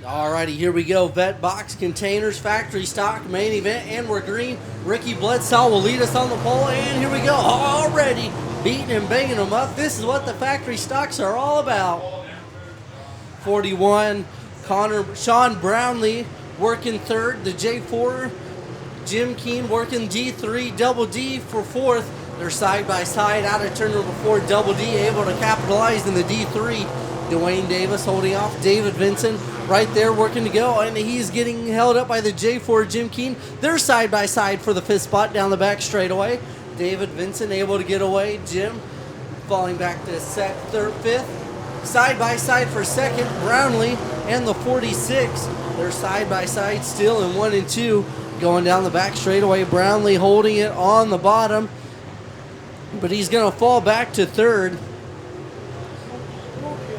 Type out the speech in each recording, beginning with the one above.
Alrighty, here we go. Vetbox, containers, factory stock, main event, and we're green. Ricky Bledsoe will lead us on the pole, and here we go. Already beating and banging them up. This is what the factory stocks are all about. 41, Shawn Brownlee working third. The J4, Jim Kuehn working D3, Double D for fourth. They're side by side out of turn number 4. Double D able to capitalize in the D3. Dwayne Davis holding off David Vinson right there working to go, and he's getting held up by the J4 Jim Kuehn. They're side by side for the 5th spot down the back straightaway. David Vinson able to get away. Jim falling back to 5th. Side by side for 2nd, Brownlee and the 46. They're side by side still in 1 and 2 going down the back straightaway. Brownlee holding it on the bottom, but he's going to fall back to 3rd.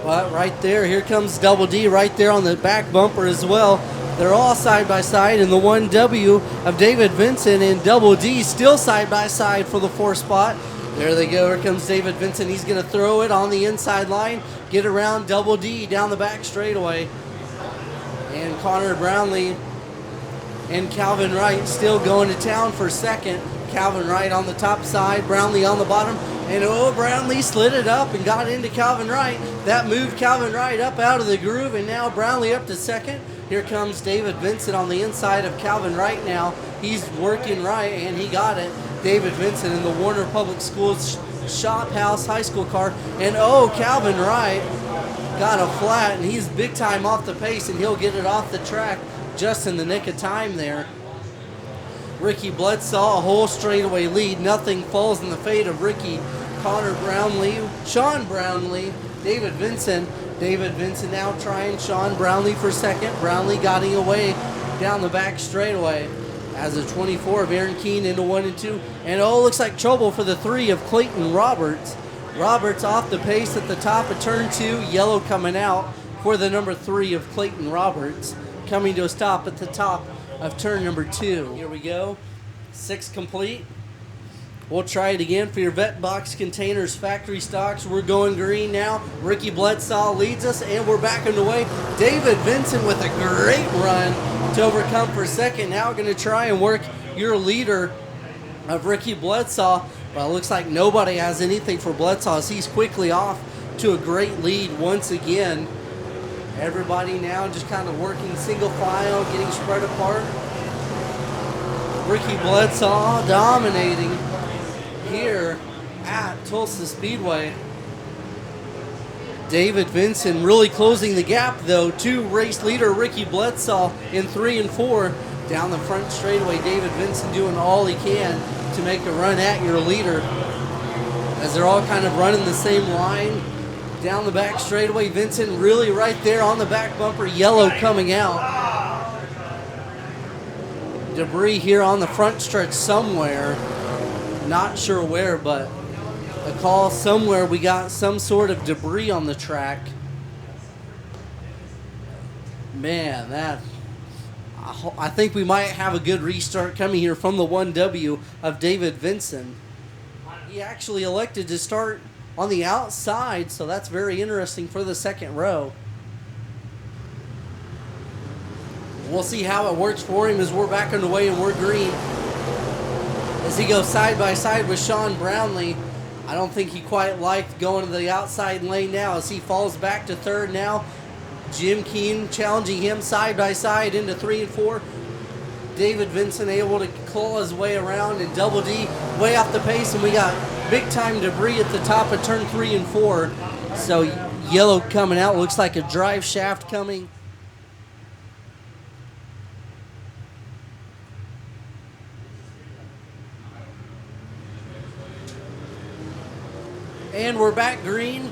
But right there, here comes Double D right there on the back bumper as well. They're all side by side in the 1W of David Vinson, and Double D still side by side for the 4th spot. There they go. Here comes David Vinson. He's going to throw it on the inside line, get around Double D down the back straightaway. And Connor Brownlee and Calvin Wright still going to town for 2nd. Calvin Wright on the top side, Brownlee on the bottom. And Brownlee slid it up and got into Calvin Wright. That moved Calvin Wright up out of the groove, and now Brownlee up to 2nd. Here comes David Vinson on the inside of Calvin Wright now. He's working right, and he got it. David Vinson in the Warner Public Schools Shop House High School car. And Calvin Wright got a flat, and he's big time off the pace, and he'll get it off the track just in the nick of time there. Ricky Bledsoe, a whole straightaway lead. Nothing falls in the fate of Ricky. Connor Brownlee, Shawn Brownlee, David Vinson. David Vinson now trying Shawn Brownlee for 2nd. Brownlee getting away down the back straightaway as a 24 of Aaron Kuehn into 1 and 2. And looks like trouble for the 3 of Clayton Roberts. Roberts off the pace at the top of turn 2. Yellow coming out for the number 3 of Clayton Roberts. Coming to a stop at the top of turn number 2. Here we go. 6 complete. We'll try it again for your Vetbox containers factory stocks. We're going green now. Ricky Bledsoe leads us, and we're back underway. David Vinson with a great run to overcome for 2nd. Now going to try and work your leader of Ricky Bledsoe. But it looks like nobody has anything for Bledsoe as he's quickly off to a great lead once again. Everybody now just kind of working single file, getting spread apart. Ricky Bledsoe dominating here at Tulsa Speedway. David Vinson really closing the gap though to race leader Ricky Bledsoe in 3 and 4. Down the front straightaway, David Vinson doing all he can to make a run at your leader as they're all kind of running the same line. Down the back straightaway, Vinson really right there on the back bumper, yellow coming out. Debris here on the front stretch somewhere. Not sure where, but a call somewhere. We got some sort of debris on the track. Man, I think we might have a good restart coming here from the 1W of David Vinson. He actually elected to start on the outside, so that's very interesting for the 2nd row. We'll see how it works for him as we're back underway and we're green. As he goes side by side with Shawn Brownlee. I don't think he quite liked going to the outside lane now as he falls back to 3rd now. Jim Kuehn challenging him side by side into 3 and 4. David Vinson able to claw his way around, and Double D way off the pace, and we got big time debris at the top of turn 3 and 4. So yellow coming out, looks like a drive shaft coming. And we're back green.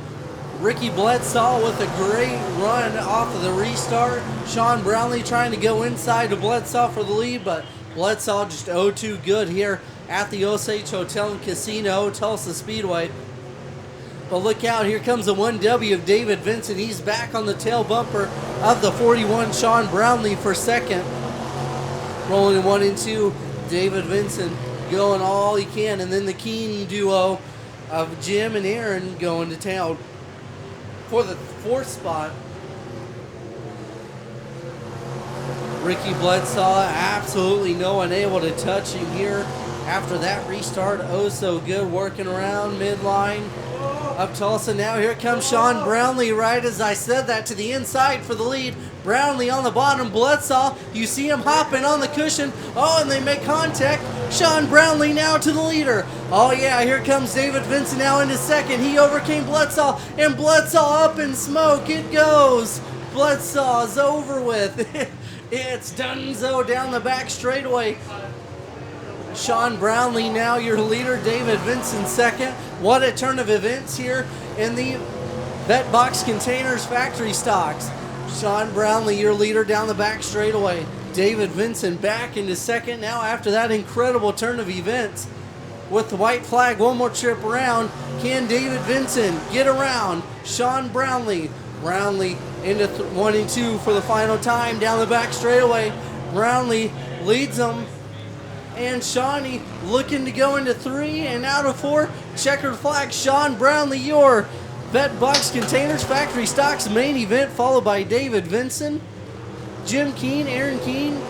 Ricky Bledsoe with a great run off of the restart. Shawn Brownlee trying to go inside to Bledsoe for the lead, but Bledsoe just 0-2 good here at the Osage Hotel and Casino, Tulsa Speedway. But look out, here comes the 1W of David Vinson. He's back on the tail bumper of the 41, Shawn Brownlee for 2nd. Rolling in 1 and 2, David Vinson going all he can, and then the Kuehn duo of Jim and Aaron going to town for the 4th spot. Ricky Bledsaw, absolutely no one able to touch him here after that restart. Oh, so good, working around midline of Tulsa. Now here comes Shawn Brownlee, right as I said that, to the inside for the lead. Brownlee on the bottom, Bledsaw, you see him hopping on the cushion. Oh, and they make contact. Shawn Brownlee now to the leader. Oh yeah, here comes David Vinson now into second. He overcame Bledsaw, and Bledsaw up in smoke. It goes. Bledsaw's over with. It's Dunzo down the back straightaway. Shawn Brownlee now your leader, David Vinson second. What a turn of events here in the Vetbox Containers Factory Stocks. Shawn Brownlee your leader down the back straightaway. David Vinson back into second now after that incredible turn of events. With the white flag, one more trip around. Can David Vinson get around Shawn Brownlee? Brownlee into 1 and 2 for the final time down the back straightaway. Brownlee leads them. And Shawnee looking to go into 3 and out of 4. Checkered flag, Shawn Brownlee, your Vetbox Containers Factory Stocks main event, followed by David Vinson, Jim Kuehn, Aaron Kuehn,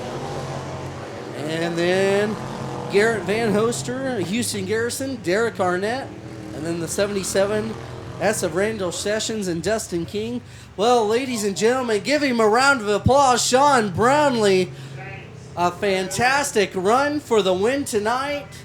and then Garrett Vannoster, Houston Garrison, Derek Arnett, and then the 77 S of Randall Sessions and Dustin King. Well, ladies and gentlemen, give him a round of applause. Shawn Brownlee, a fantastic run for the win tonight.